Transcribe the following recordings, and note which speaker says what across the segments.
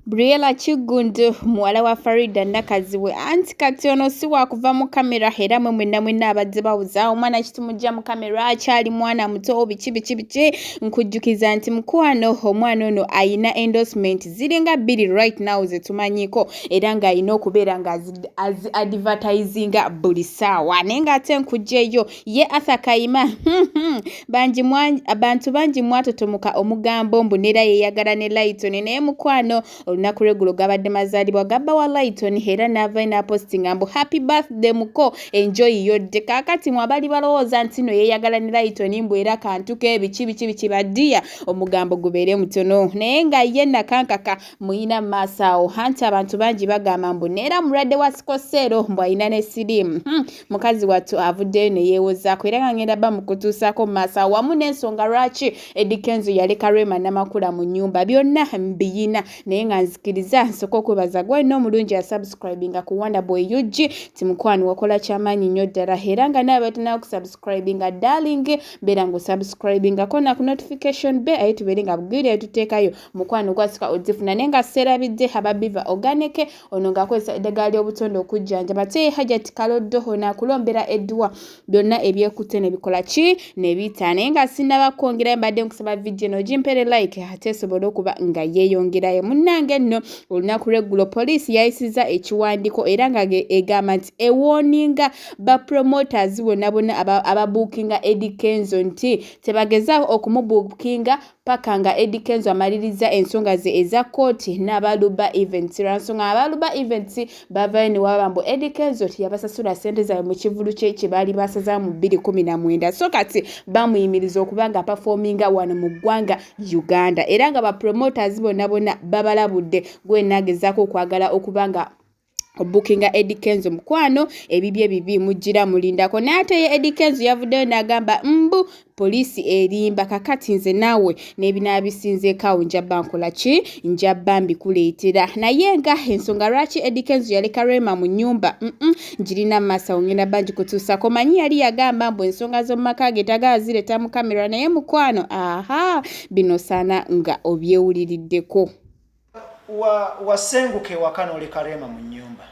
Speaker 1: Briella Chigundu muwala wa Farida Nakaziwe anti kati ono si wakuva mu kamera era mwenna abadde bawuza omwana kitumujja mu kamera akyali mwana muto biki nkujjukiza nti mukwano omwana ono ayina endorsement ziringa 2 right now zetumanyiko era nga ayina okubeera nga advertisinga buli ssaawa naye nga ate nkujjeyo ye Arthur Kayima abantu bangi mwatotomuka omugambo mbu neera yeyagala ne Lighton naye mukwano olunaku lwegulo gabadde mazaalibwa gabba wa Lighton era n'ava na posting ambu happy birthday muko enjoy yodde kakati mwabali balowooza nti no yeyagala ne Lighton mbu era kantu ke biki baddiya omugambo gubeere mutono naye nga ye Nakankaka muyina maasawo hanti abantu bangi bagamba mbu neera mulwadde wa sikosero mbu ayina ne sirimu mukazi wattu avuddeyo ne yeewozaako era nga ngenda ba mukutuusaako mu maasawo wamu n'ensonga lwaki Kenzo yaleka Rema Namakula mu nnyumba byonna mbiyina naye nga nzikiriza nsoko okwebaza gwena omulungi ya subscribinga ku Wonderboy UG timukwano wakola kyamaanyi nnyo ddala era nga nawe batunaa ku subscribinga darling beera ngo subscribinga kona ku notification bell ayi tubeere nga bugiri etuteekayo mukwano gwasika ozifuna naye nga serabidde ababiva organic ono ng'akozesa eddagala ly'obutonde okujjanjaba te Hajati Kaloddo ono akulombera edduwa byonna ebyekutte ne bikola ki ne bita naye nga sinnaba kwongerayo mbadde nkusaba video no gimpere like ate esobole okuba nga yeeyongerayo munnange nno olunaku lw'eggulo poliisi yayisizza ekiwandiiko era nga egamba nti ewoninga ba promoters bonna ababuukinga Kenzo nti tebagezaawo okumubuukinga paka nga Kenzo amaliriza ensonga ze eza kooti n'abaluba events lwansonga abaluba events bavayo ne wabambo Kenzo yabasasula ssente zaabwe mu kivulu kye baali basaza mu 2019 so kati bamuyimiriza okuba nga performinga wano mu ggwanga Uganda era nga ba promoters bonna babalabudde gwenagezaako okwagala okuba nga bookinga Kenzo mukwano ebibye bibi mujjira mulindako naye ate ye Kenzo yavuddeyo n'agamba mbu poliisi erimba kakati nze naawe n'ebinaabisinzeekawo njabba nkola ki njabba mbikuleetera naye nga ensonga lwaki Kenzo yaleka Rema mu nnyumba njirina maasawo ngenda bangi kutuusako manyi yali yagamba mbu ensonga z'omu maka ge tagala zireeta mu kamera naye mukwano bino saana nga obyewuliriddeko
Speaker 2: wasenguke wakano oleka Rema mu nnyumba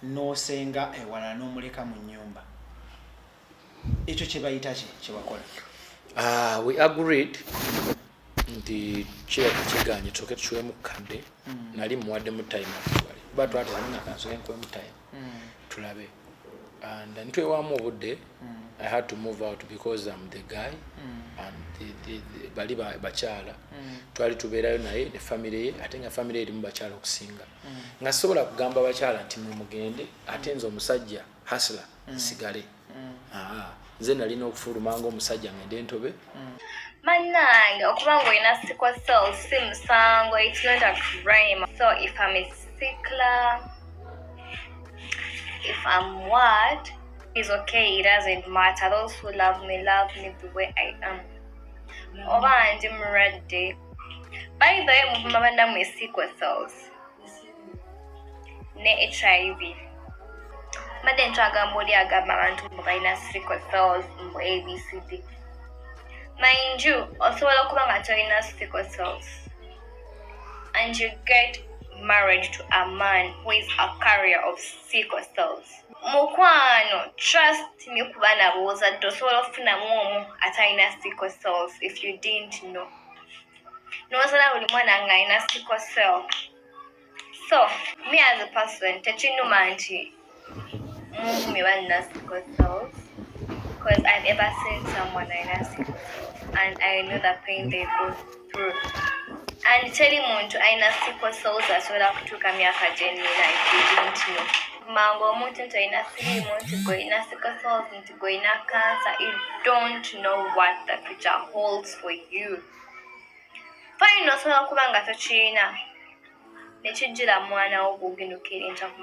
Speaker 2: n'osenga ewala n'omuleka mu nnyumba ekyo kye bayita kye wakola
Speaker 3: we agreed nti kiganye tusoke tukiwe mu kadde nali muwadde mu time actually kuba twatwalina kansoke nkuwe mu time tulabe and ntwewamu obudde I had to move out because I'm the guy and bali bakyala twali tubeerayo naye ne family ye ate nga family ye erimu bakyala okusinga nga sobola kugamba bakyala nti mugende ate nze omusajja hasla sigale nze nalina okufulumanga omusajja ngende ntobe
Speaker 4: Mananga, okuba ng'olina sickle cell si musango, it's not a crime. So if I'm a sickler, if I'm what, it's okay, it doesn't matter. Those who love me the way I am. Oba ndi murade. By the way, mubanda mwe sickle cells. Ne HIV. Made ntwagamba oli agamba abantu mbu balina sickle cells mbu ABCD. Mind you, osobola okuba nga tolina sickle cells and you get married to a man who is a carrier of sickle cells. Mukwano, trust me kuba nabooza dde osobola okufunamu omu atalina sickle cells if you didn't know. N'osala buli mwana nga alina sickle cell. So, me as a person, tekinnuma nti mumi balina sickle cells because I've ever seen someone alina sickle cells and I know the pain they go through. And telling muntu alina sickle cells asobola kutuuka myaka gy'ennina if you didn't know. Mango omuntu nti olina siriimu nti gw'olina sickle cells nti gw'olina cancer, you don't know what the future holds for you. Fine osobola kuba nga tokirina ne kijjira mwana wo gw'ogenda okkirinta ku